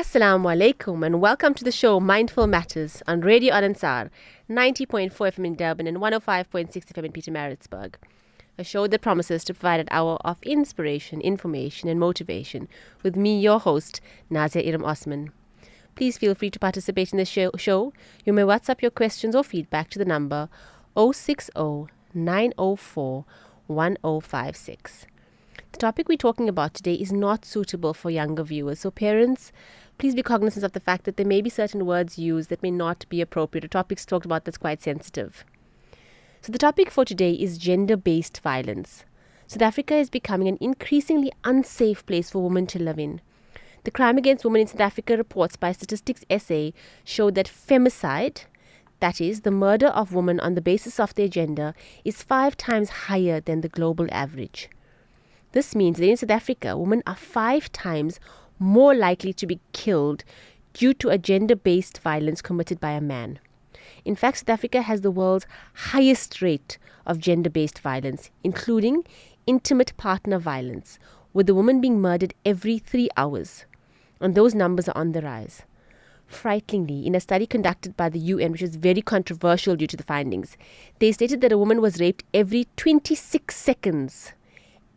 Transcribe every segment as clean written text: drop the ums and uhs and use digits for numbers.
Assalamu alaikum and welcome to the show Mindful Matters on Radio Al Ansar, 90.4 FM in Durban and 105.6 FM in Pietermaritzburg. A show that promises to provide an hour of inspiration, information and motivation with me, your host, Nazia Iram Osman. Please feel free to participate in the show. You may WhatsApp your questions or feedback to the number 060 904 1056. The topic we're talking about today is not suitable for younger viewers. So parents, please be cognizant of the fact that there may be certain words used that may not be appropriate, or topics talked about that's quite sensitive. So the topic for today is gender-based violence. South Africa is becoming an increasingly unsafe place for women to live in. The Crime Against Women in South Africa reports by Statistics SA show that femicide, that is, the murder of women on the basis of their gender, is 5 times higher than the global average. This means that in South Africa, women are 5 times more likely to be killed due to a gender-based violence committed by a man. In fact, South Africa has the world's highest rate of gender-based violence, including intimate partner violence, with the woman being murdered every 3 hours. And those numbers are on the rise. Frighteningly, in a study conducted by the UN, which is very controversial due to the findings, they stated that a woman was raped every 26 seconds.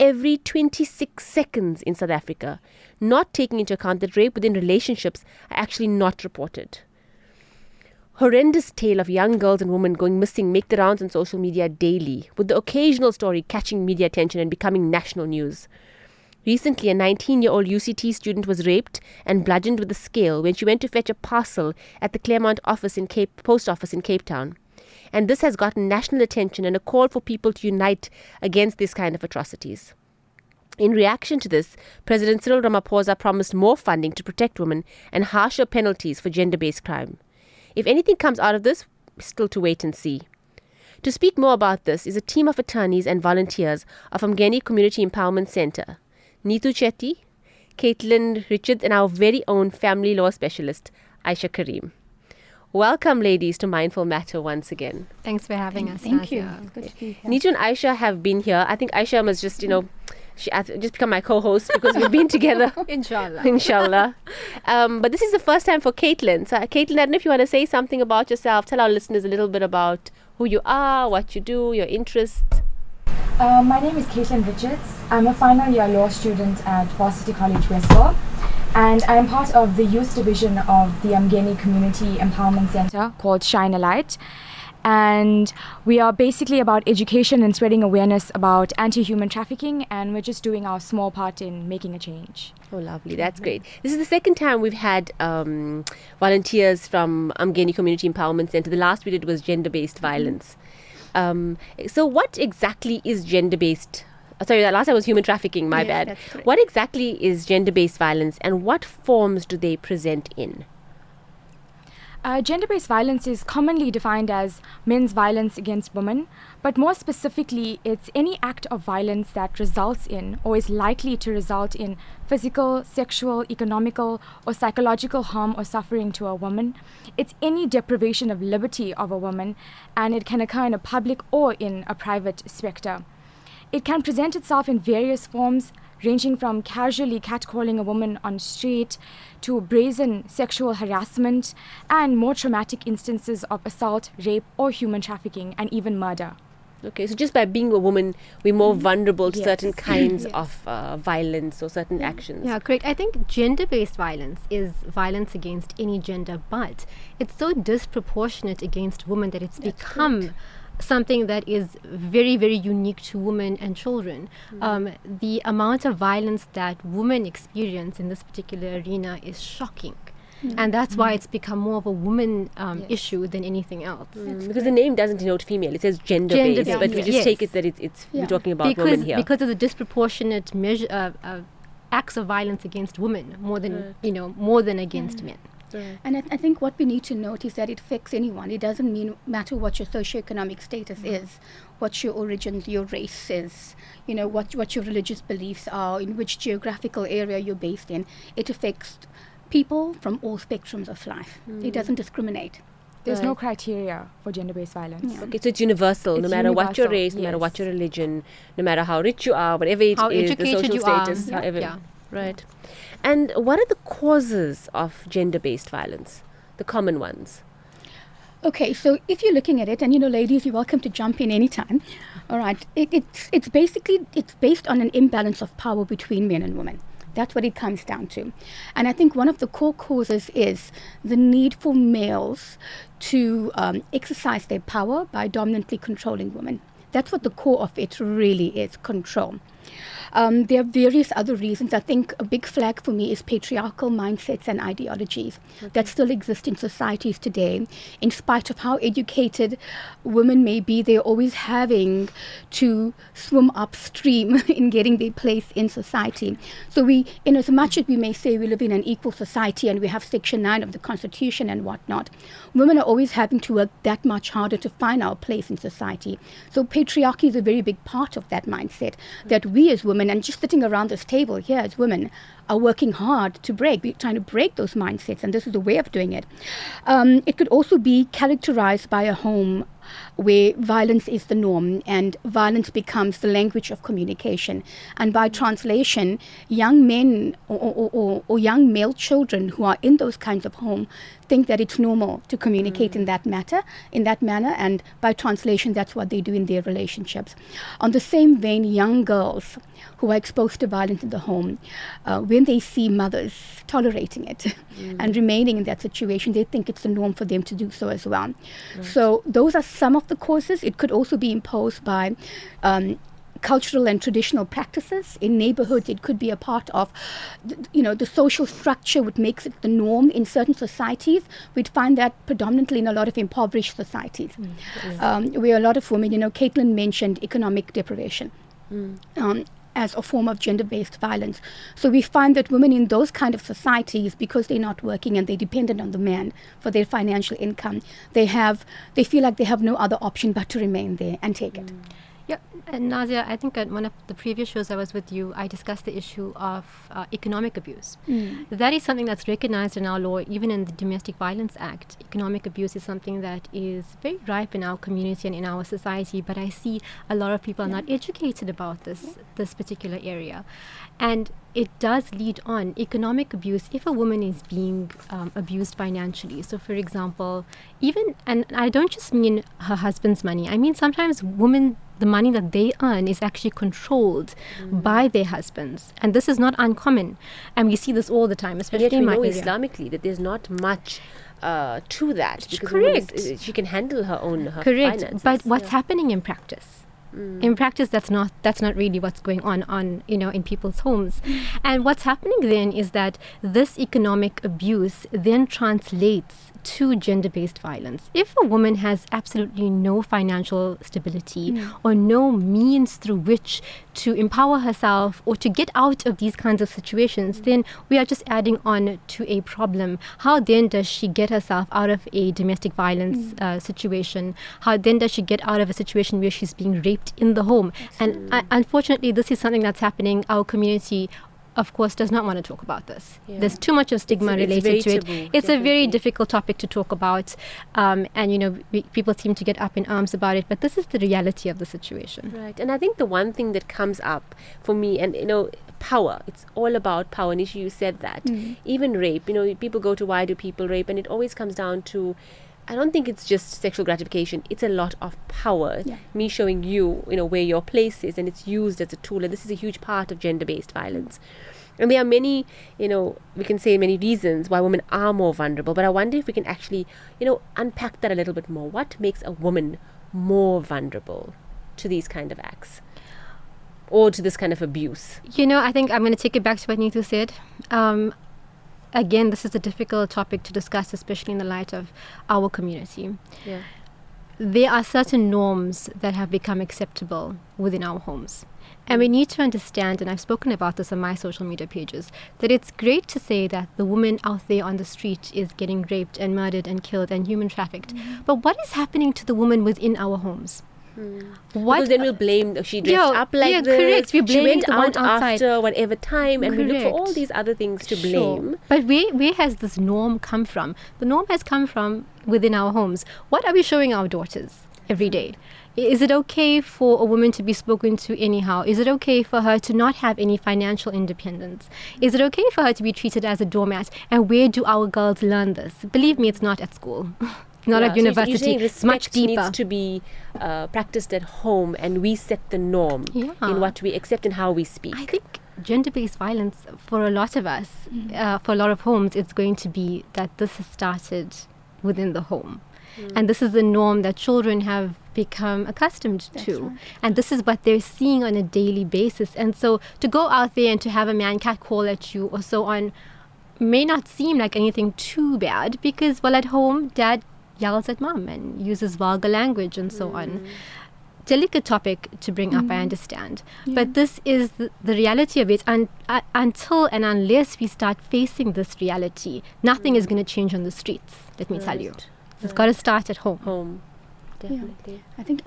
Every 26 seconds in South Africa, not taking into account that rape within relationships are actually not reported. Horrendous tale of young girls and women going missing make the rounds on social media daily, with the occasional story catching media attention and becoming national news. Recently, a 19-year-old UCT student was raped and bludgeoned with a scale when she went to fetch a parcel at the Claremont post office in Cape Town. And this has gotten national attention and a call for people to unite against this kind of atrocities. In reaction to this, President Cyril Ramaphosa promised more funding to protect women and harsher penalties for gender-based crime. If anything comes out of this, still to wait and see. To speak more about this is a team of attorneys and volunteers of Umgeni Community Empowerment Centre, Neetu Chetty, Caitlin Richards, and our very own family law specialist, Ayesha Karim. Welcome, ladies, to Mindful Matter once again. Thanks for having us. Thank you. Nazia. Good to be here. Neetu and Ayesha have been here. I think Ayesha must just, she has just become my co-host because we've been together. Inshallah. Inshallah. But this is the first time for Caitlin. So, Caitlin, I don't know if you want to say something about yourself. Tell our listeners a little bit about who you are, what you do, your interests. My name is Caitlin Richards. I'm a final year law student at Varsity College Westville, and I'm part of the youth division of the Umgeni Community Empowerment Centre called Shine a Light. And we are basically about education and spreading awareness about anti-human trafficking, and we're just doing our small part in making a change. Oh, lovely. That's great. This is the second time we've had volunteers from Umgeni Community Empowerment Centre. The last we did was gender-based violence. So what exactly is gender-based? Sorry, that last time was human trafficking, my bad. That's correct. What exactly is gender-based violence and what forms do they present in? Gender-based violence is commonly defined as men's violence against women, but more specifically, it's any act of violence that results in or is likely to result in physical, sexual, economical, or psychological harm or suffering to a woman. It's any deprivation of liberty of a woman, and it can occur in a public or in a private sector. It can present itself in various forms, ranging from casually catcalling a woman on street to brazen sexual harassment and more traumatic instances of assault, rape, or human trafficking, and even murder. Okay, so just by being a woman, we're more vulnerable to Yes. certain kinds Yes. of violence or certain actions. Yeah, correct. I think gender-based violence is violence against any gender, but it's so disproportionate against women that it's become something that is very, very unique to women and children. The amount of violence that women experience in this particular arena is shocking. And that's why it's become more of a woman issue than anything else. Because the name doesn't denote female, it says gender-based, Gender-based, but we just yes. take it that it's we're talking about women here. Because of the disproportionate acts of violence against women, more than against men. And I think what we need to note is that it affects anyone. It doesn't matter what your socioeconomic status is, what your origin, your race is, what your religious beliefs are, in which geographical area you're based in. It affects people from all spectrums of life. It doesn't discriminate. There's no criteria for gender-based violence. Yeah. Okay, so it's universal, no It's matter what your universal, race, no matter yes. what your religion, no matter how rich you are, whatever it How is, the educated social you are. status, however. Yeah. Right. And what are the causes of gender-based violence? The common ones? Okay, so if you're looking at it, and ladies, you're welcome to jump in anytime. All right, it's based on an imbalance of power between men and women. That's what it comes down to. And I think one of the core causes is the need for males to exercise their power by dominantly controlling women. That's what the core of it really is, control. There are various other reasons. I think a big flag for me is patriarchal mindsets and ideologies that still exist in societies today. In spite of how educated women may be, they're always having to swim upstream in getting their place in society. So in as much as we may say we live in an equal society and we have Section 9 of the Constitution and whatnot, women are always having to work that much harder to find our place in society. So patriarchy is a very big part of that mindset that we as women, and just sitting around this table here as women, are working hard to break. We're trying to break those mindsets, and this is a way of doing it. It could also be characterized by a home where violence is the norm and violence becomes the language of communication. And by translation, young men or young male children who are in those kinds of homes think that it's normal to communicate in that manner, and by translation, that's what they do in their relationships. On the same vein, young girls who are exposed to violence in the home, when they see mothers tolerating it and remaining in that situation, they think it's the norm for them to do so as well. Right. So those are some of the causes. It could also be imposed by cultural and traditional practices in neighborhoods. It could be a part of, the social structure which makes it the norm in certain societies. We'd find that predominantly in a lot of impoverished societies, where a lot of women, Caitlin mentioned economic deprivation. As a form of gender-based violence. So we find that women in those kind of societies, because they're not working and they're dependent on the man for their financial income, they feel like they have no other option but to remain there and take it. Yeah, and Nazia, I think at one of the previous shows I was with you, I discussed the issue of economic abuse. That is something that's recognized in our law, even in the Domestic Violence Act. Economic abuse is something that is very ripe in our community and in our society, but I see a lot of people are not educated about this particular area. And it does lead on economic abuse if a woman is being abused financially. So, for example, and I don't just mean her husband's money, I mean sometimes women, the money that they earn is actually controlled by their husbands. And this is not uncommon. And we see this all the time, especially in my area. Islamically that there's not much to that. Because correct. She can handle her correct. finances. But what's happening in practice? In practice, that's not really what's going on in people's homes. And what's happening then is that this economic abuse then translates to gender-based violence. If a woman has absolutely no financial stability or no means through which to empower herself or to get out of these kinds of situations, then we are just adding on to a problem. How then does she get herself out of a domestic violence situation? How then does she get out of a situation where she's being raped in the home? And unfortunately, this is something that's happening. Our community, of course, does not want to talk about this. There's too much of stigma related to it. It's a very difficult topic to talk about, and people seem to get up in arms about it, but this is the reality of the situation. Right. And I think the one thing that comes up for me, and power, it's all about power. Nisha, you said that. Even rape, people go to why do people rape, and it always comes down to, I don't think it's just sexual gratification. It's a lot of power. Me showing you, where your place is, and it's used as a tool. And this is a huge part of gender-based violence. And there are many, we can say many reasons why women are more vulnerable. But I wonder if we can actually, unpack that a little bit more. What makes a woman more vulnerable to these kind of acts? Or to this kind of abuse? I think I'm going to take it back to what Neetu said. Again, this is a difficult topic to discuss, especially in the light of our community. There are certain norms that have become acceptable within our homes. And we need to understand, and I've spoken about this on my social media pages, that it's great to say that the woman out there on the street is getting raped and murdered and killed and human trafficked. But what is happening to the woman within our homes? Because then we'll blame she dressed up like this. Correct. We she went the out one outside after whatever time, and we look for all these other things to blame. But where has this norm come from? The norm has come from within our homes. What are we showing our daughters every day? Is it okay for a woman to be spoken to anyhow? Is it okay for her to not have any financial independence? Is it okay for her to be treated as a doormat? And where do our girls learn this? Believe me, it's not at school. Not at university. So it's much deeper. Needs to be practiced at home, and we set the norm in what we accept and how we speak. I think gender-based violence for a lot of us, for a lot of homes, it's going to be that this has started within the home. And this is the norm that children have become accustomed to. Right. And this is what they're seeing on a daily basis. And so to go out there and to have a man catcall at you or so on may not seem like anything too bad, because, well, at home, dad yells at mom and uses vulgar language and so on. Delicate topic to bring up, I understand. But this is the reality of it. And until and unless we start facing this reality, nothing is going to change on the streets, let me tell you. It's got to start at home. Definitely. I think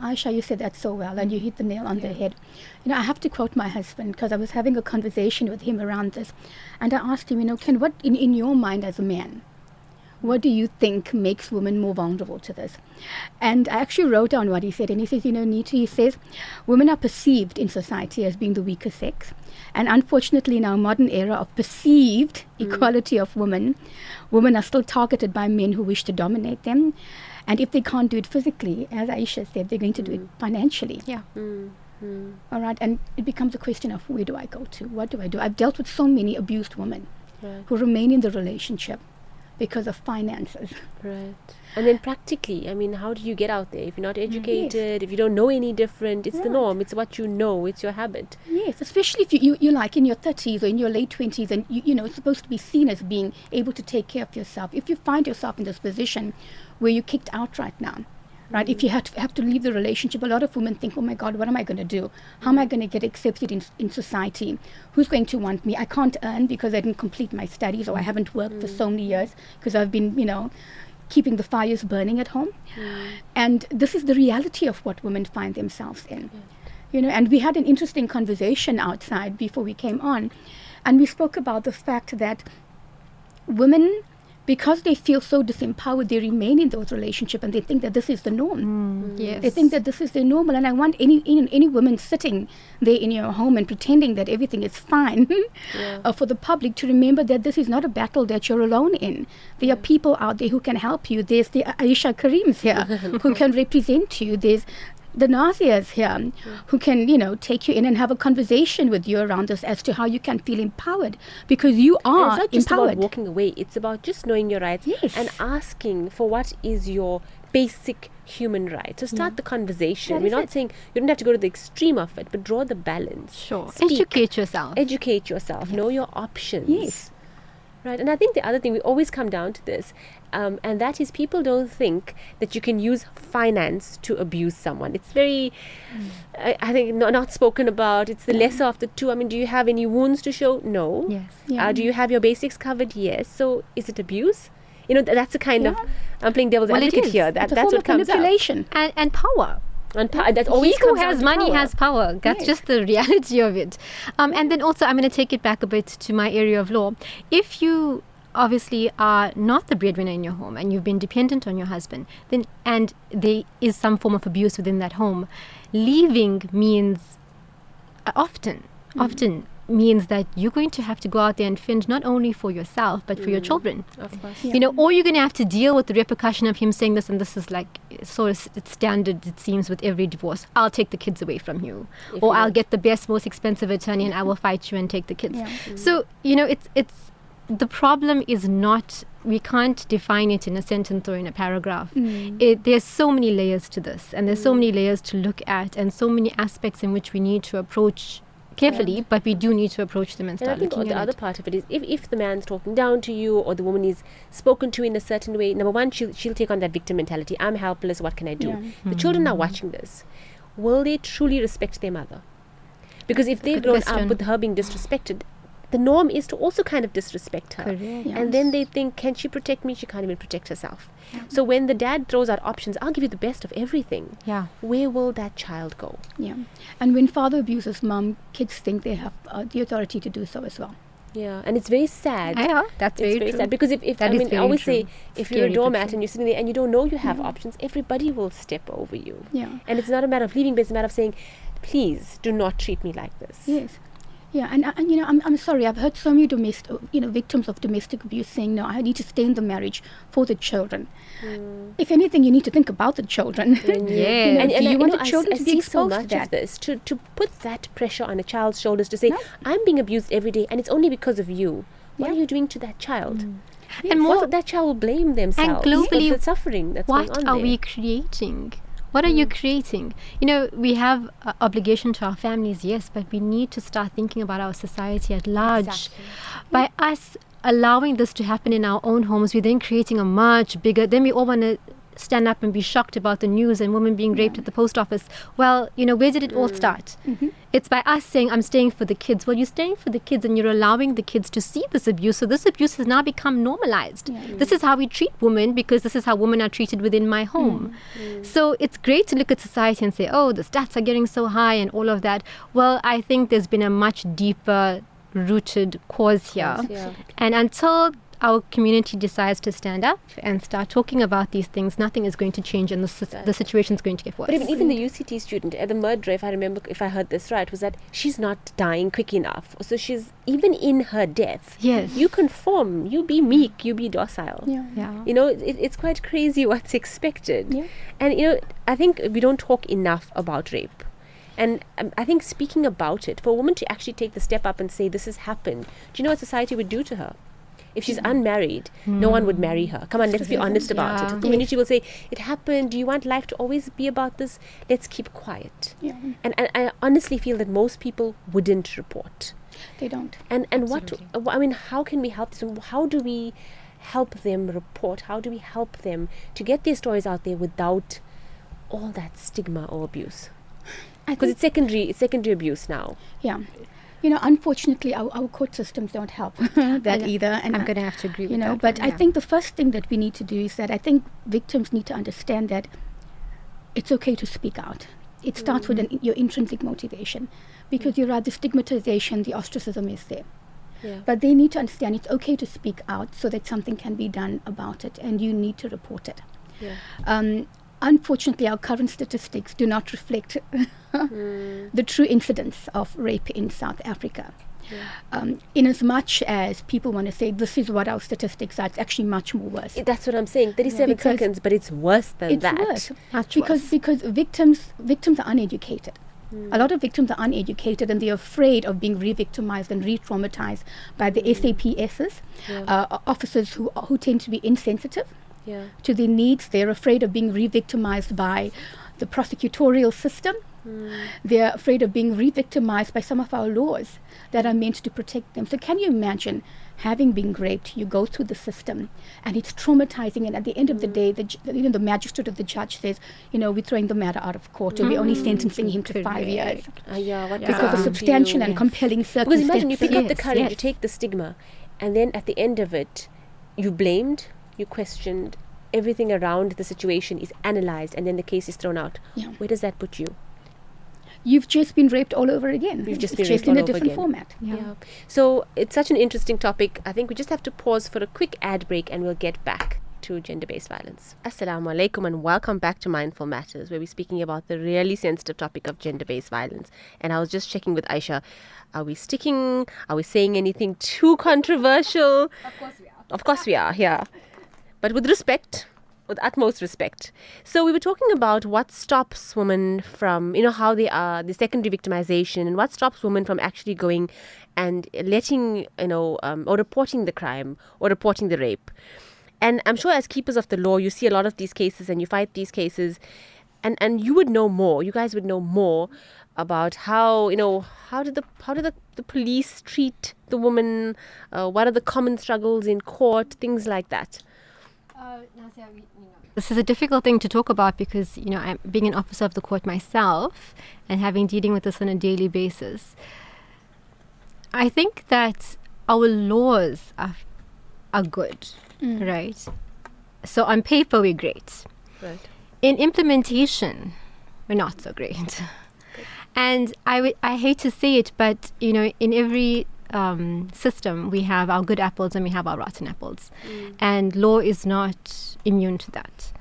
Ayesha, you said that so well, and you hit the nail on the head. I have to quote my husband, because I was having a conversation with him around this, and I asked him, what in your mind as a man, what do you think makes women more vulnerable to this? And I actually wrote down what he said, and he says, Nita, he says, women are perceived in society as being the weaker sex. And unfortunately, in our modern era of perceived equality of women are still targeted by men who wish to dominate them. And if they can't do it physically, as Ayesha said, they're going to do it financially. Yeah. All right. And it becomes a question of, where do I go to? What do I do? I've dealt with so many abused women who remain in the relationship because of finances. Right. And then practically, how do you get out there if you're not educated, if you don't know any different? It's the norm. It's what you know. It's your habit. Yes, especially if you're like in your 30s or in your late 20s, and it's supposed to be seen as being able to take care of yourself. If you find yourself in this position where you're kicked out right now, right? If you have to leave the relationship, a lot of women think, oh my God, what am I going to do? How am I going to get accepted in society? Who's going to want me? I can't earn because I didn't complete my studies, or I haven't worked for so many years because I've been, keeping the fires burning at home. And this is the reality of what women find themselves in. And we had an interesting conversation outside before we came on, and we spoke about the fact that women, because they feel so disempowered, they remain in those relationships, and they think that this is the norm. Yes. They think that this is the normal. And I want any woman sitting there in your home and pretending that everything is fine for the public to remember that this is not a battle that you're alone in. There are people out there who can help you. There's the Ayesha Karims here who can represent you. There's the Nazias here who can, take you in and have a conversation with you around this as to how you can feel empowered, because you are and it's not just empowered. about walking away. It's about just knowing your rights and asking for what is your basic human right. So start the conversation. We're not saying you don't have to go to the extreme of it, but draw the balance. Sure. Speak. Educate yourself. Know your options. Yes. Right. And I think the other thing, we always come down to this, and that is, people don't think that you can use finance to abuse someone. It's very, I think, not spoken about. It's the lesser of the two. Do you have any wounds to show? No. Yes. Do you have your basics covered? Yes. So is it abuse? That's a kind of, I'm playing devil's advocate here. That's what comes manipulation. And power. And that always he who comes down has to money power. has power. That's just the reality of it. And then also, I'm going to take it back a bit to my area of law. If you obviously are not the breadwinner in your home and you've been dependent on your husband, then and there is some form of abuse within that home, leaving means often means that you're going to have to go out there and fend not only for yourself but for your children. Of course. Or you're going to have to deal with the repercussion of him saying this, and this is like sort of it's standard, it seems, with every divorce. I'll take the kids away from you, or I'll get the best, most expensive attorney and I will fight you and take the kids. So it's the problem is not, we can't define it in a sentence or in a paragraph. There's so many layers to this, and there's so many layers to look at, and so many aspects in which we need to approach carefully, but we do need to approach them and start looking at it. And I think the other part of it is, if the man's talking down to you, or the woman is spoken to in a certain way, number one, she'll take on that victim mentality. I'm helpless, what can I do? The children are watching this. Will they truly respect their mother? Because if they've grown up with her being disrespected, the norm is to also kind of disrespect her. And then they think, can she protect me? She can't even protect herself. So when the dad throws out options, I'll give you the best of everything. Where will that child go? And when father abuses mom, kids think they have the authority to do so as well. Yeah, and it's very sad. Yeah, that's It's very very true. sad because if That I is mean, I very always true. say, if you're Scary a but doormat true. and you're sitting there and you don't know you have options, everybody will step over you. Yeah. And it's not a matter of leaving, but it's a matter of saying, please do not treat me like this. Yes. Yeah, and you know, I'm sorry. I've heard so many victims of domestic abuse saying, "No, I need to stay in the marriage for the children." If anything, you need to think about the children. Yeah. And do you want the I children I to be see so exposed to much that? of this to put that pressure on a child's shoulders to say, No. I'm being abused every day and it's only because of you. What Yeah. are you doing to that child? And more, What, that child will blame themselves globally, for the suffering that's going what on are there. we creating? What are you creating? You know, we have obligation to our families, yes, but we need to start thinking about our society at large. Exactly. By us allowing this to happen in our own homes, we're then creating a much bigger, then we all want to stand up and be shocked about the news and women being raped at the post office. Well, you know, where did it all start? It's by us saying, I'm staying for the kids. Well, you're staying for the kids and you're allowing the kids to see this abuse. So this abuse has now become normalized. This is how we treat women because this is how women are treated within my home. So it's great to look at society and say, oh, the stats are getting so high and all of that. Well, I think there's been a much deeper rooted cause here. Yeah. And until our community decides to stand up and start talking about these things, nothing is going to change and the situation is going to get worse. But even the UCT student, the murderer, if I heard this right, was that she's not dying quick enough. So she's, even in her death, Yes. you conform, you be meek, you be docile. Yeah. You know, it's quite crazy what's expected. Yeah. And, you know, I think we don't talk enough about rape. And I think speaking about it, for a woman to actually take the step up and say, this has happened, do you know what society would do to her? If she's unmarried, no one would marry her. Come on, let's be honest about it. Yeah. The community will say, it happened. Do you want life to always be about this? Let's keep quiet. Yeah, And I honestly feel that most people wouldn't report. they don't. And I mean, how can we help them? How do we help them report? How do we help them to get their stories out there without all that stigma or abuse? I Because think, it's secondary abuse now. yeah. You know, unfortunately, our court systems don't help that either. And I'm going to have to agree with you know, that but one, I yeah. think the first thing that we need to do is that I think victims need to understand that it's okay to speak out. It starts with your intrinsic motivation, because you're right, the stigmatization, the ostracism is there. Yeah. But they need to understand it's okay to speak out so that something can be done about it, and you need to report it. Yeah. Unfortunately, our current statistics do not reflect the true incidence of rape in South Africa. In as much as people want to say this is what our statistics are, it's actually much more worse. That's what I'm saying. 37 Because seconds, but it's worse than It's that. worse Much because worse. victims are uneducated. A lot of victims are uneducated and they're afraid of being re-victimized and re-traumatized by the SAPSs, officers who tend to be insensitive Yeah. to their needs. They're afraid of being re-victimized by the prosecutorial system. They're afraid of being re-victimized by some of our laws that are meant to protect them. So can you imagine having been raped, you go through the system and it's traumatizing, and at the end of the day, the magistrate or the judge says, you know, we're throwing the matter out of court and we're only sentencing him to 5 years Yeah, what does because that of do to substantial you? and compelling Because circumstances. imagine you pick up the Yes, courage, you yes. take the stigma, and then at the end of it, you blamed, you questioned, everything around the situation is analyzed, and then the case is thrown out. Yeah. Where does that put you? You've just been raped all over again. You've just It's been just raped in all a over different again. format. Yeah. So it's such an interesting topic. I think we just have to pause for a quick ad break and we'll get back to gender-based violence. Assalamu alaikum and welcome back to Mindful Matters, where we're speaking about the really sensitive topic of gender-based violence. And I was just checking with Ayesha, are we saying anything too controversial? Of course we are. Of course we are, yeah. But with respect, with utmost respect. So we were talking about what stops women from, you know, how they are, the secondary victimization, and what stops women from actually going and letting, you know, or reporting the crime or reporting the rape. And I'm sure as keepers of the law, you see a lot of these cases and you fight these cases, and you would know more. You guys would know more about how, you know, how did the police treat the woman? What are the common struggles in court? Things like that. This is a difficult thing to talk about because, you know, I'm being an officer of the court myself and dealing with this on a daily basis. I think that our laws are good, right? So on paper, we're great. Right. In implementation, we're not so great. And I hate to say it, but, you know, in every system, we have our good apples and we have our rotten apples. And law is not immune to that.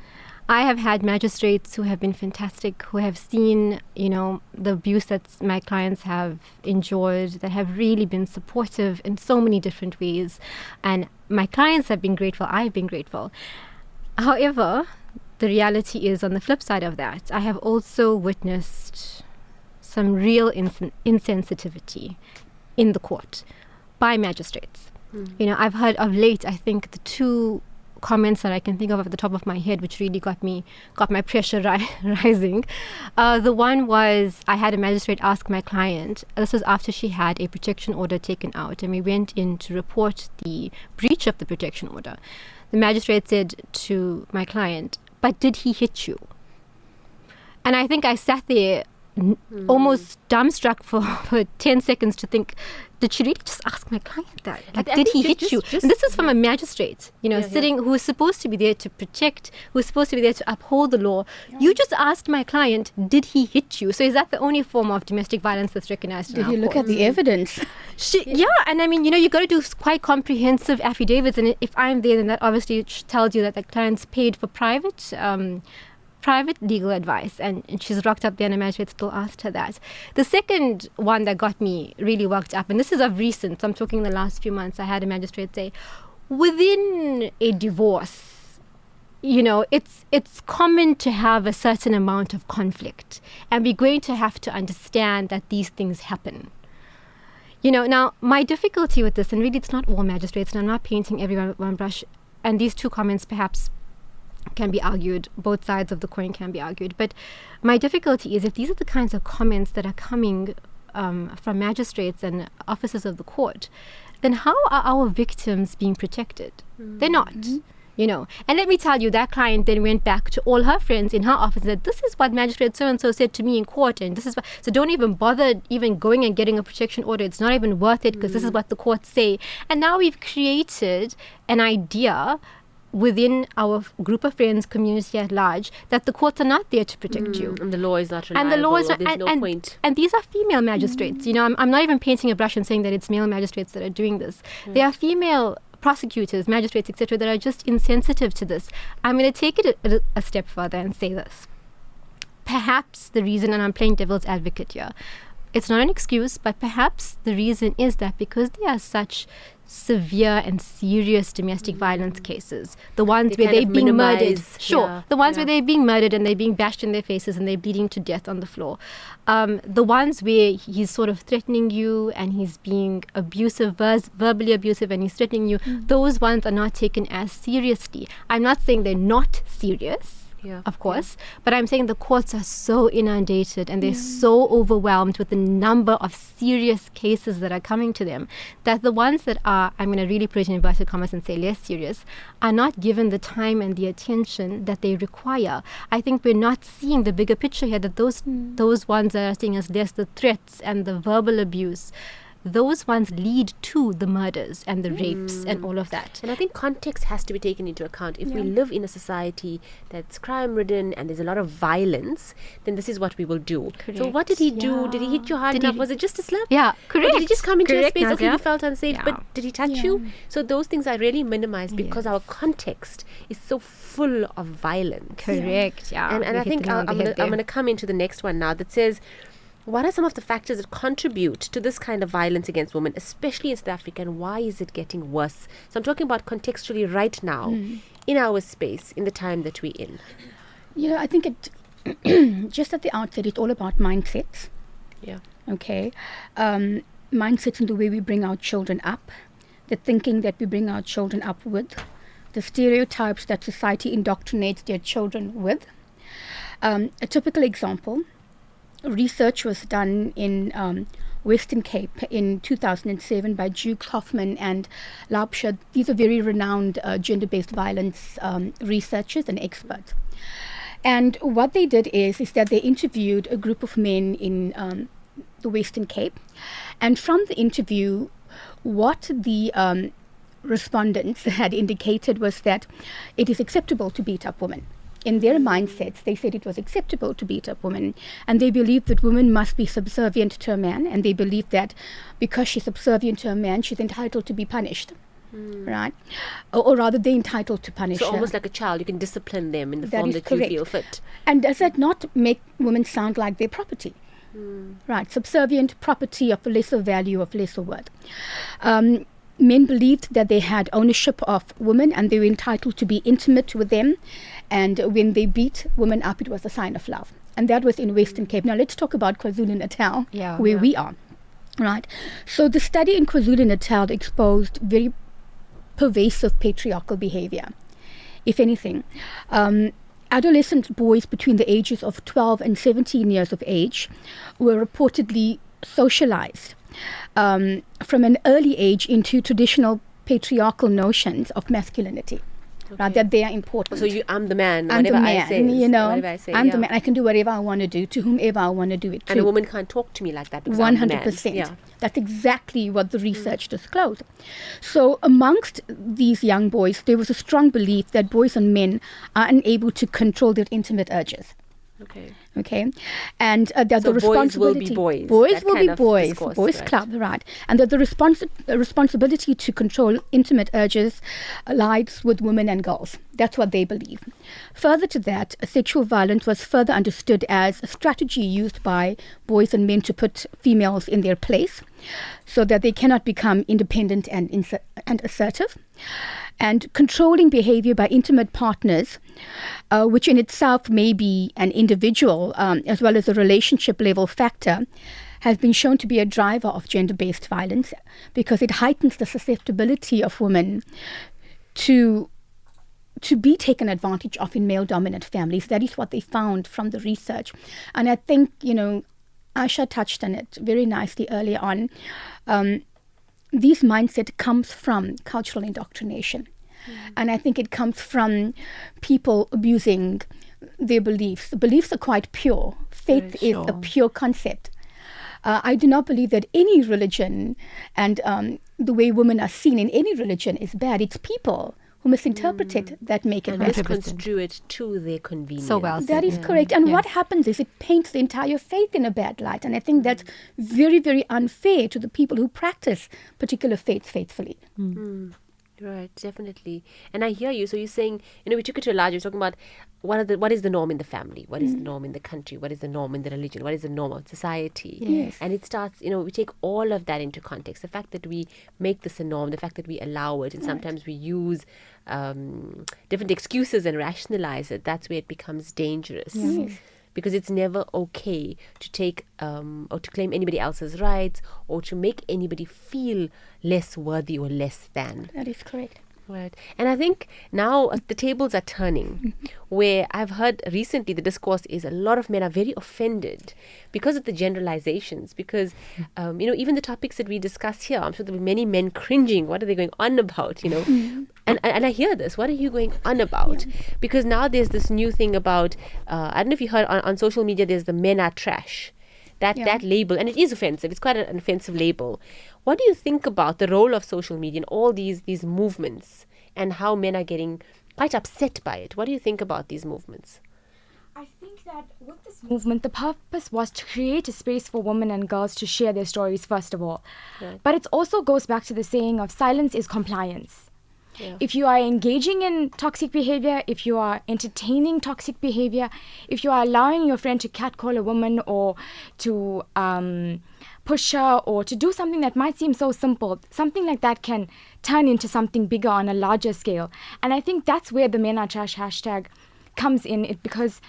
I have had magistrates who have been fantastic, who have seen, the abuse that my clients have enjoyed, that have really been supportive in so many different ways. And my clients have been grateful. I've been grateful. However, the reality is, on the flip side of that, I have also witnessed some real insensitivity in the court by magistrates. I've heard of late, I think the two comments that I can think of at the top of my head, which really got my pressure rising. The one was, I had a magistrate ask my client, this was after she had a protection order taken out, and we went in to report the breach of the protection order. The magistrate said to my client, "But did he hit you?" And I think I sat there almost dumbstruck for 10 seconds to think, did she really just ask my client that? Like, did he hit you? And this is from a magistrate, sitting, who is supposed to be there to protect, who is supposed to be there to uphold the law. You just asked my client, did he hit you? So is that the only form of domestic violence that's recognized in our Did you look at the evidence? And I mean, you got to do quite comprehensive affidavits. And if I'm there, then that obviously tells you that the client's paid for private legal advice, and she's rocked up there and a magistrate still asked her that. The second one that got me really worked up, and this is of recent, so I'm talking the last few months, I had a magistrate say, within a divorce, it's common to have a certain amount of conflict, and we're going to have to understand that these things happen. Now, my difficulty with this, and really it's not all magistrates, and I'm not painting everyone with one brush, and these two comments perhaps can be argued, both sides of the coin can be argued. But my difficulty is, if these are the kinds of comments that are coming from magistrates and officers of the court, then how are our victims being protected? They're not. And let me tell you, that client then went back to all her friends in her office and said, this is what magistrate so-and-so said to me in court, and this is what, so don't even bother even going and getting a protection order. It's not even worth it, because this is what the courts say. And now we've created an idea within our group of friends, community at large, that the courts are not there to protect you. And the law is not reliable. And the law is there's no point. And these are female magistrates. I'm not even painting a brush and saying that it's male magistrates that are doing this. They are female prosecutors, magistrates, etc., that are just insensitive to this. I'm going to take it a step further and say this. Perhaps the reason, and I'm playing devil's advocate here, it's not an excuse, but perhaps the reason is that because there are such severe and serious domestic violence cases, the ones where they're being murdered, the ones where they're being murdered and they're being bashed in their faces and they're bleeding to death on the floor, the ones where he's sort of threatening you and he's being abusive, verbally abusive, and he's threatening you, those ones are not taken as seriously. I'm not saying they're not serious, of course, but I'm saying the courts are so inundated and they're so overwhelmed with the number of serious cases that are coming to them, that the ones that are, I'm going to really put it in inverted commas and say less serious, are not given the time and the attention that they require. I think we're not seeing the bigger picture here, that those ones that are seeing as less, the threats and the verbal abuse, those ones lead to the murders and the rapes and all of that. And I think context has to be taken into account. If we live in a society that's crime-ridden and there's a lot of violence, then this is what we will do. Correct. So what did he do? Did he hit you hard enough? Was it just a slap? Yeah, correct. Or did he just come into your space? Nazia. Okay, you felt unsafe, but did he touch you? So those things are really minimized because our context is so full of violence. Correct, And I think I'm going to come into the next one now that says, what are some of the factors that contribute to this kind of violence against women, especially in South Africa, and why is it getting worse? So I'm talking about contextually right now, in our space, in the time that we're in. I think it, just at the outset, it's all about mindsets. Yeah. Okay. Mindsets in the way we bring our children up, the thinking that we bring our children up with, the stereotypes that society indoctrinates their children with. A typical example, research was done in Western Cape in 2007 by Duke Hoffman and Laubscher. These are very renowned gender-based violence researchers and experts. And what they did is that they interviewed a group of men in the Western Cape. And from the interview, what the respondents had indicated was that it is acceptable to beat up women. In their mindsets, they said it was acceptable to beat up women, and they believed that women must be subservient to a man, and they believed that because she's subservient to a man, she's entitled to be punished. Right? Or rather, they're entitled to punish So her. almost like a child, you can discipline them in the That form is that correct. you feel fit. And does that not make women sound like their property? Right, subservient, property of lesser value, of lesser worth. Men believed that they had ownership of women and they were entitled to be intimate with them. And when they beat women up, it was a sign of love. And that was in Western Cape. Now let's talk about KwaZulu-Natal, where we are. Right. So the study in KwaZulu-Natal exposed very pervasive patriarchal behavior. If anything, adolescent boys between the ages of 12 and 17 years of age were reportedly socialized from an early age into traditional patriarchal notions of masculinity. Right, that they are important. So I'm the man, I'm whatever the man, I say. I'm yeah. the man. I can do whatever I want to do to whomever I want to do it to. And a woman can't talk to me like that because I'm the man. 100%. Yeah. That's exactly what the research disclosed. So amongst these young boys, there was a strong belief that boys and men are unable to control their intimate urges. Okay, and that So the boys will be responsibility boys. boys That will kind be of boys, discourse, boys right. club, right? And that the responsibility to control intimate urges lies with women and girls. That's what they believe. Further to that, sexual violence was further understood as a strategy used by boys and men to put females in their place, so that they cannot become independent and assertive. And controlling behavior by intimate partners, which in itself may be an individual as well as a relationship level factor, has been shown to be a driver of gender-based violence because it heightens the susceptibility of women to be taken advantage of in male-dominant families. That is what they found from the research. And I think, Ayesha touched on it very nicely earlier on. This mindset comes from cultural indoctrination. And I think it comes from people abusing their beliefs. The beliefs are quite pure. Faith is a pure concept. I do not believe that any religion and the way women are seen in any religion is bad. It's people who misinterpret it that make it And bad. misconstrue it to their convenience. So well said. That is correct. And what happens is it paints the entire faith in a bad light. And I think that's very, very unfair to the people who practice particular faiths faithfully. Right, definitely. And I hear you. So you're saying, we took it to a large, you're talking about what is the norm in the family? What is the norm in the country? What is the norm in the religion? What is the norm of society? Yes. And it starts, we take all of that into context. The fact that we make this a norm, the fact that we allow it, and sometimes we use different excuses and rationalize it, that's where it becomes dangerous. Yes. Because it's never okay to take or to claim anybody else's rights or to make anybody feel less worthy or less than. That is correct. Right. And I think now the tables are turning where I've heard recently the discourse is a lot of men are very offended because of the generalizations, because, even the topics that we discuss here, I'm sure there'll be many men cringing. What are they going on about, And I hear this. What are you going on about? Yeah. Because now there's this new thing about, I don't know if you heard on social media, there's the men are trash. That label, and it is offensive. It's quite an offensive label. What do you think about the role of social media and all these movements and how men are getting quite upset by it? What do you think about these movements? I think that with this movement, the purpose was to create a space for women and girls to share their stories, first of all. Right. But it also goes back to the saying of silence is compliance. Yeah. If you are engaging in toxic behavior, if you are entertaining toxic behavior, if you are allowing your friend to catcall a woman or to push her or to do something that might seem so simple, something like that can turn into something bigger on a larger scale. And I think that's where the Men Are Trash hashtag comes in, because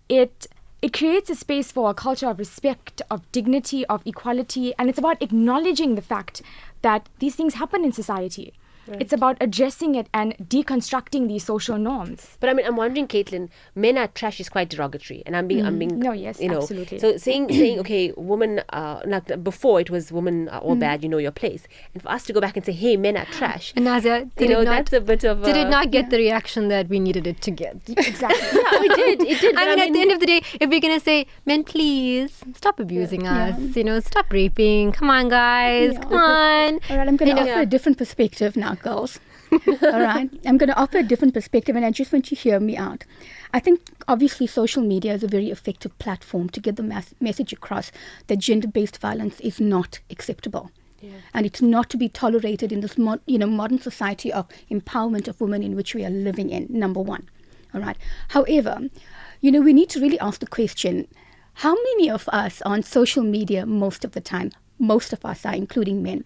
it creates a space for a culture of respect, of dignity, of equality, and it's about acknowledging the fact that these things happen in society. Right. It's about addressing it and deconstructing these social norms. But I'm wondering, Caitlin, men are trash is quite derogatory, and I'm being no, yes, absolutely. So saying okay, women like before it was women are all bad, you know your place, and for us to go back and say, hey, men are trash. And Nazia, that's a bit of. Did it not get the reaction that we needed it to get? Exactly. Yeah, it did. I mean, at the end of the day, if we're gonna say, men, please stop abusing us, stop raping. Come on, guys, come on. All right, I'm going to offer a different perspective now, girls. All right. I'm going to offer a different perspective, and I just want you to hear me out. I think, obviously, social media is a very effective platform to get the message across that gender-based violence is not acceptable. Yeah. And it's not to be tolerated in this modern society of empowerment of women in which we are living in, number one. All right. However, we need to really ask the question, how many of us are on social media most of the time? Most of us are, including men.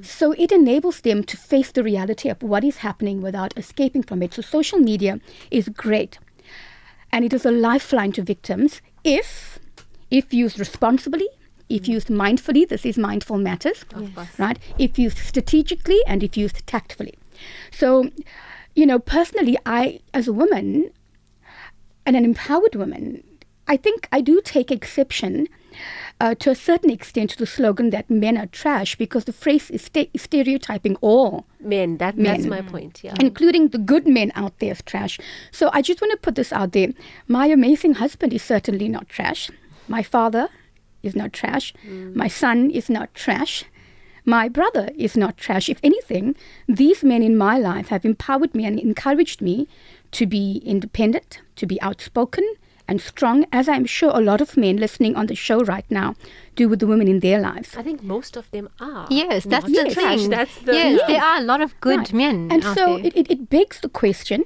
So it enables them to face the reality of what is happening without escaping from it. So social media is great. And it is a lifeline to victims if used responsibly, if used mindfully. This is mindful matters, right? If used strategically and if used tactfully. So, personally, I, as a woman and an empowered woman, I think I do take exception to a certain extent to the slogan that men are trash, because the phrase is stereotyping all men. That's my point, yeah. Including the good men out there as trash. So I just want to put this out there. My amazing husband is certainly not trash. My father is not trash. My son is not trash. My brother is not trash. If anything, these men in my life have empowered me and encouraged me to be independent, to be outspoken, and strong, as I'm sure a lot of men listening on the show right now do with the women in their lives. I think most of them are. Yes, that's the thing. Yes, there are a lot of good men and out so there. it begs the question,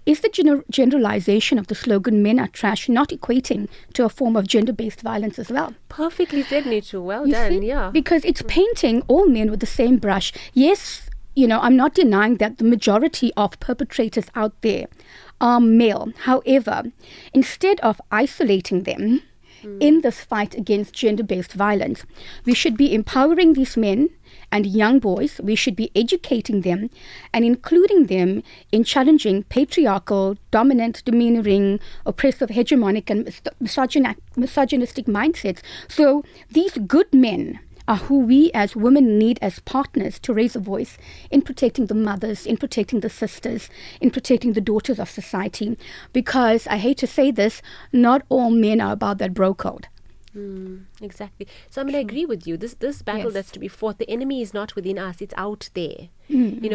is the generalization of the slogan "men are trash" not equating to a form of gender-based violence as well? Perfectly said, Nitu. Well You done, see? yeah. Because it's painting all men with the same brush. Yes, I'm not denying that the majority of perpetrators out there are male. However, instead of isolating them in this fight against gender-based violence, we should be empowering these men and young boys. We should be educating them and including them in challenging patriarchal, dominant, demeanoring, oppressive, hegemonic, and misogynistic mindsets. So these good men are who we as women need as partners to raise a voice in protecting the mothers, in protecting the sisters, in protecting the daughters of society. Because, I hate to say this, not all men are about that bro code. Exactly. So I agree with you. This battle that's to be fought, the enemy is not within us, it's out there.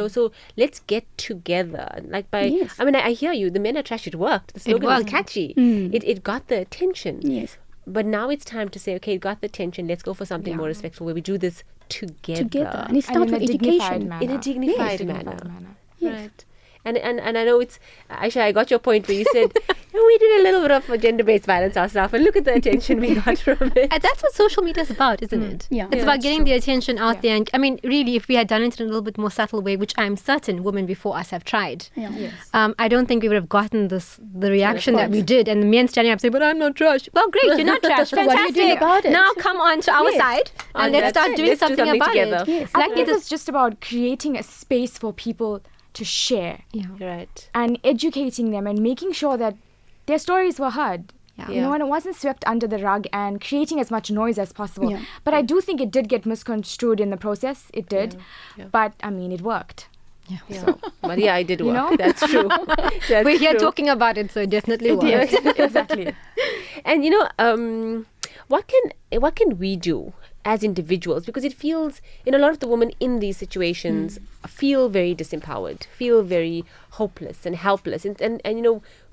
So let's get together. I hear you, the men are trash, it worked. The slogan was catchy. It got the attention. Yes. But now it's time to say, okay, it got the attention, let's go for something more respectful where we do this together. And it starts with education. In a dignified manner. Yes. Right. And I know it's, Ayesha, I got your point where you said, we did a little bit of gender-based violence ourselves, and look at the attention we got from it. And that's what social media is about, isn't it? Yeah. It's about getting the attention out there. And really, if we had done it in a little bit more subtle way, which I'm certain women before us have tried, I don't think we would have gotten the reaction that we did. And the men standing up saying, but I'm not trash. Well, great, you're not trash. Fantastic. What are you doing about it? Now come on to our side and let's start doing something about together. it. Yes. I think it's just about creating a space for people to share. Yeah. Right. And educating them and making sure that their stories were heard. Yeah. And it wasn't swept under the rug and creating as much noise as possible. Yeah. But I do think it did get misconstrued in the process. It did. Yeah. But, it worked. Yeah. So, but it did work. know? That's true. We're here talking about it, so it definitely works. Exactly. And what can we do as individuals? Because it feels, a lot of the women in these situations feel very disempowered, feel very hopeless and helpless. And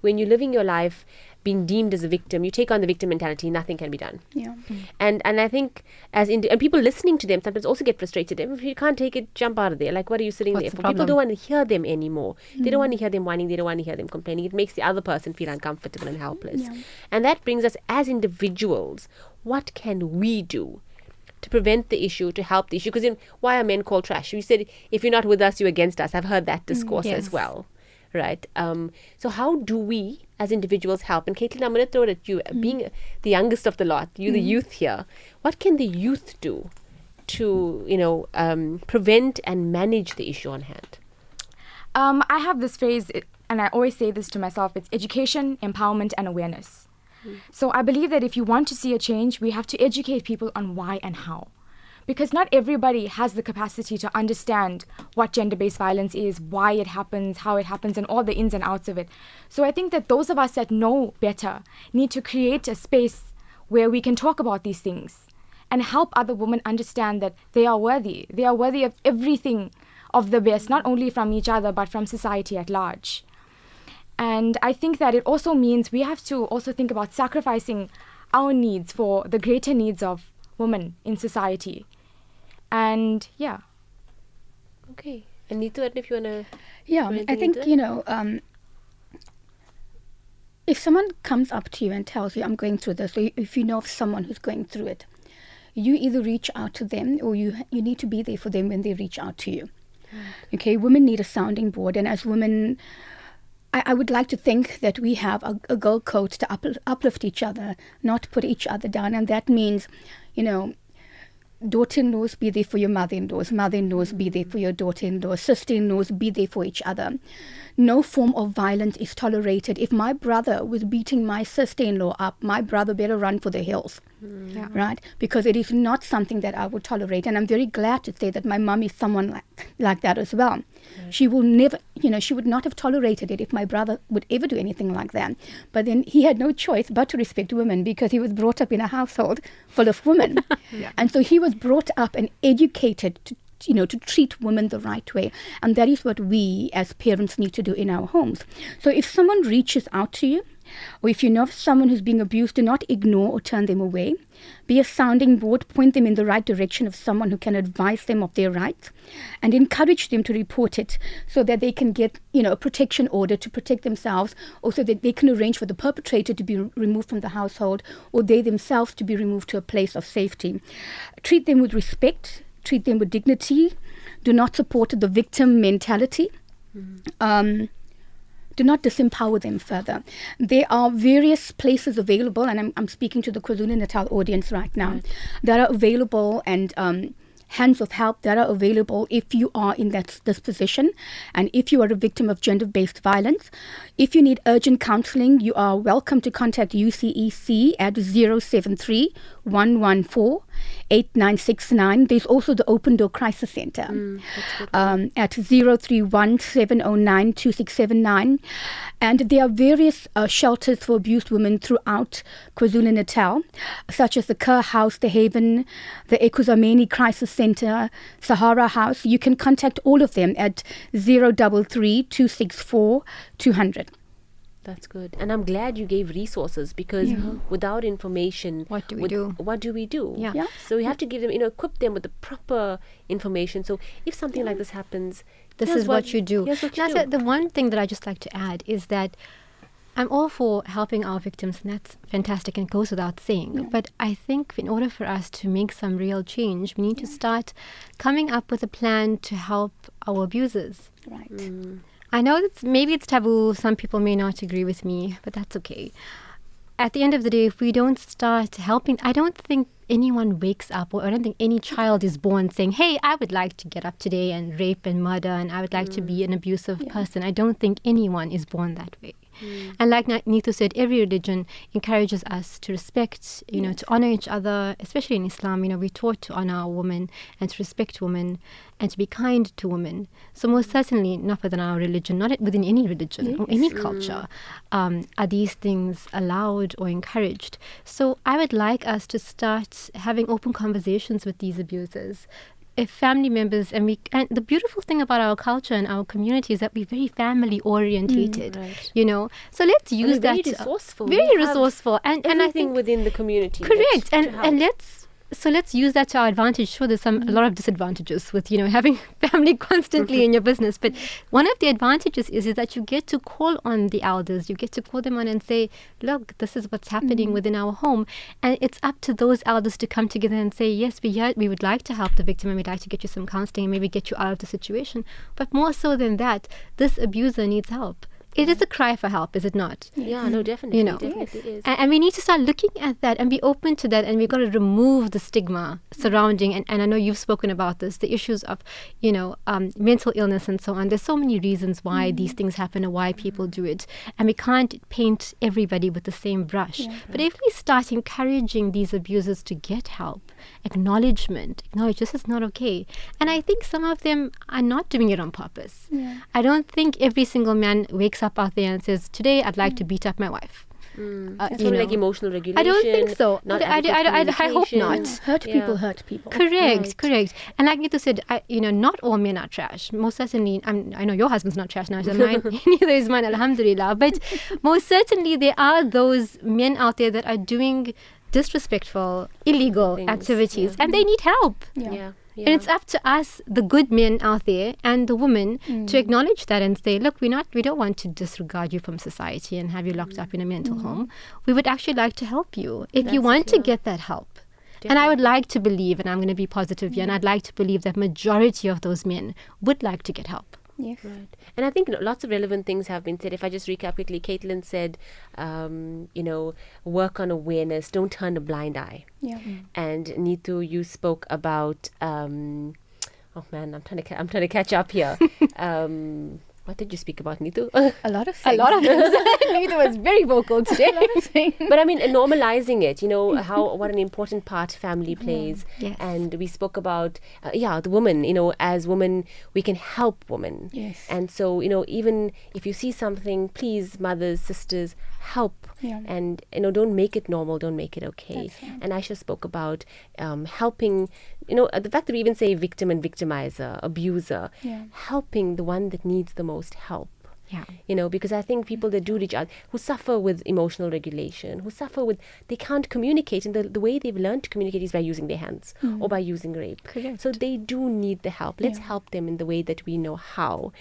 when you're living your life being deemed as a victim, you take on the victim mentality, nothing can be done. Yeah. And I think and people listening to them sometimes also get frustrated. If you can't take it, jump out of there. Like, what are you sitting What's there the for? problem? People don't want to hear them anymore. They don't want to hear them whining. They don't want to hear them complaining. It makes the other person feel uncomfortable and helpless. Yeah. And that brings us, as individuals, what can we do to prevent the issue, to help the issue? Because why are men called trash? You said, if you're not with us, you're against us. I've heard that discourse as Yes. well. Right. So how do we as individuals help? And Caitlin, I'm going to throw it at you. Being the youngest of the lot, you the youth here, what can the youth do to, prevent and manage the issue on hand? I have this phrase, and I always say this to myself, it's education, empowerment, and awareness. So I believe that if you want to see a change, we have to educate people on why and how. Because not everybody has the capacity to understand what gender-based violence is, why it happens, how it happens, and all the ins and outs of it. So I think that those of us that know better need to create a space where we can talk about these things and help other women understand that they are worthy. They are worthy of everything, of the best, not only from each other, but from society at large. And I think that it also means we have to also think about sacrificing our needs for the greater needs of women in society. And yeah. Okay. And Neetu, I don't know if you want to... Yeah, I think, if someone comes up to you and tells you, I'm going through this, or if you know of someone who's going through it, you either reach out to them or you need to be there for them when they reach out to you. Okay, women need a sounding board, and as women, I would like to think that we have a girl code to uplift each other, not put each other down, and that means, daughter-in-laws, be there for your mother-in-laws. Mother-in-laws, be there for your daughter-in-laws. Sister-in-laws, be there for each other. No form of violence is tolerated. If my brother was beating my sister-in-law up, my brother better run for the hills, right? Because it is not something that I would tolerate. And I'm very glad to say that my mum is someone like that as well. She will never, she would not have tolerated it if my brother would ever do anything like that. But then he had no choice but to respect women because he was brought up in a household full of women. And so he was brought up and educated to treat women the right way. And that is what we as parents need to do in our homes. So if someone reaches out to you, or if you know of someone who's being abused, do not ignore or turn them away. Be a sounding board, point them in the right direction of someone who can advise them of their rights, and encourage them to report it so that they can get, a protection order to protect themselves, or so that they can arrange for the perpetrator to be removed from the household, or they themselves to be removed to a place of safety. Treat them with respect, treat them with dignity. Do not support the victim mentality. Do not disempower them further. There are various places available, and I'm speaking to the KwaZulu-Natal audience right now, that are available, and hands of help that are available if you are in this position, and if you are a victim of gender-based violence. If you need urgent counseling, you are welcome to contact UCEC at 073-114-8969. There's also the Open Door Crisis Center at 031-709-2679. And there are various shelters for abused women throughout KwaZulu-Natal, such as the Kerr House, the Haven, the Ekuzameni Crisis Center, Sahara House. You can contact all of them at 033-264-200. That's good. And I'm glad you gave resources, because without information, what do we do? Yeah. So we have to give them, equip them with the proper information. So if something like this happens, this is what you do. The one thing that I just like to add is that I'm all for helping our victims, and that's fantastic and goes without saying. Yeah. But I think in order for us to make some real change, we need to start coming up with a plan to help our abusers. Right. I know maybe it's taboo. Some people may not agree with me, but that's okay. At the end of the day, if we don't start helping, I don't think anyone wakes up, or I don't think any child is born saying, hey, I would like to get up today and rape and murder, and I would like to be an abusive person. I don't think anyone is born that way. And like Neetu said, every religion encourages us to respect, to honor each other, especially in Islam. We're taught to honor women and to respect women and to be kind to women. So most certainly not within our religion, not within any religion or any culture, are these things allowed or encouraged. So I would like us to start having open conversations with these abusers. If family members, and the beautiful thing about our culture and our community is that we're very family orientated, so let's use that. Very resourceful, and I think within the community, correct, and let's use that to our advantage. Sure, there's a lot of disadvantages with having family constantly in your business, but one of the advantages is that you get to call on the elders. You get to call them on and say, look, this is what's happening within our home, and it's up to those elders to come together and say, yes, we would like to help the victim, and we'd like to get you some counseling and maybe get you out of the situation. But more so than that, this abuser needs help. It is a cry for help, is it not? Yeah, no, definitely. Definitely it is. And we need to start looking at that and be open to that, and we've got to remove the stigma surrounding, and I know you've spoken about this, the issues of, mental illness and so on. There's so many reasons why these things happen and why people do it. And we can't paint everybody with the same brush. Yeah. But if we start encouraging these abusers to get help, acknowledge this is not okay. And I think some of them are not doing it on purpose. Yeah. I don't think every single man wakes up out there and says, today I'd like to beat up my wife. It's more like emotional regulation. I don't think so. Not I hope not. Hurt people hurt people. Correct. And like Neetu said, not all men are trash. Most certainly, I know your husband's not trash now, so neither is mine, alhamdulillah. But most certainly, there are those men out there that are doing disrespectful, illegal activities, and they need help. Yeah. And it's up to us, the good men out there and the women, to acknowledge that and say, look, we don't want to disregard you from society and have you locked up in a mental home. We would actually like to help you if you want to get that help. Definitely. And I would like to believe, and I'm going to be positive here, and I'd like to believe that majority of those men would like to get help. Yes. Right. And I think lots of relevant things have been said. If I just recap quickly, Caitlin said, work on awareness, don't turn a blind eye. Yeah. And Neetu, you spoke about, I'm trying to catch up here. What did you speak about, Neetu? A lot of things. Neetu was very vocal today. A lot of things. But I mean, normalizing it, what an important part family plays. Yes. And we spoke about, the woman, as women, we can help women. Yes. And so, even if you see something, please, mothers, sisters, help. Yeah. And, don't make it normal, don't make it okay. That's right. And Aisha spoke about helping, the fact that we even say victim and victimizer, abuser, helping the one that needs the most help. Yeah. Because I think people that do reach out, who suffer with emotional regulation, who suffer with, they can't communicate, and the way they've learned to communicate is by using their hands or by using rape. Correct. So they do need the help. Let's help them in the way that we know how.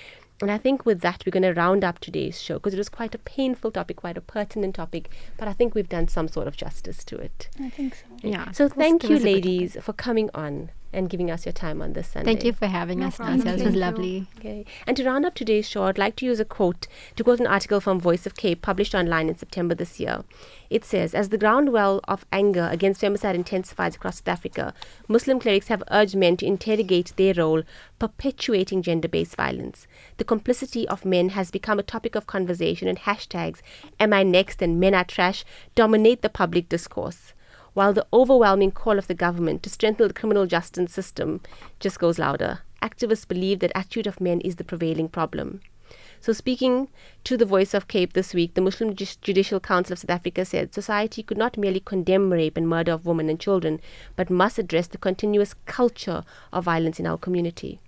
And I think with that, we're going to round up today's show, because it was quite a painful topic, quite a pertinent topic, but I think we've done some sort of justice to it. I think so. Yeah. So thank you, ladies, for coming on and giving us your time on this Sunday. Thank you for having us, problem. Nazia. It was lovely. Okay. And to round up today's show, I'd like to use to quote an article from Voice of Cape published online in September this year. It says, as the ground well of anger against femicide intensifies across South Africa, Muslim clerics have urged men to interrogate their role perpetuating gender-based violence. The complicity of men has become a topic of conversation, and hashtags "Am I Next" and "Men Are Trash" dominate the public discourse, while the overwhelming call of the government to strengthen the criminal justice system just goes louder. Activists believe that attitude of men is the prevailing problem. So speaking to the Voice of Cape this week, the Muslim Judicial Council of South Africa said society could not merely condemn rape and murder of women and children, but must address the continuous culture of violence in our community.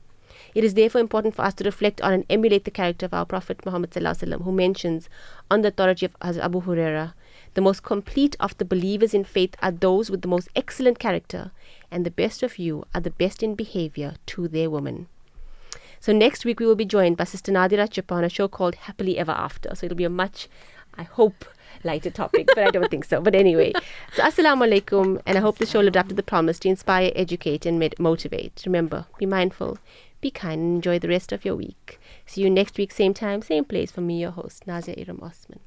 It is therefore important for us to reflect on and emulate the character of our Prophet Muhammad sallallahu alaihi wasallam, who mentions on the authority of Hazrat Abu Huraira, the most complete of the believers in faith are those with the most excellent character, and the best of you are the best in behavior to their women. So next week we will be joined by Sister Nadira Chippa on a show called Happily Ever After. So it'll be a much, I hope, lighter topic, but I don't think so. But anyway, so Assalamu Alaikum, and I hope the show lived up to the promise to inspire, educate, and motivate. Remember, be mindful, be kind, and enjoy the rest of your week. See you next week, same time, same place. For me, your host, Nazia Iram Osman.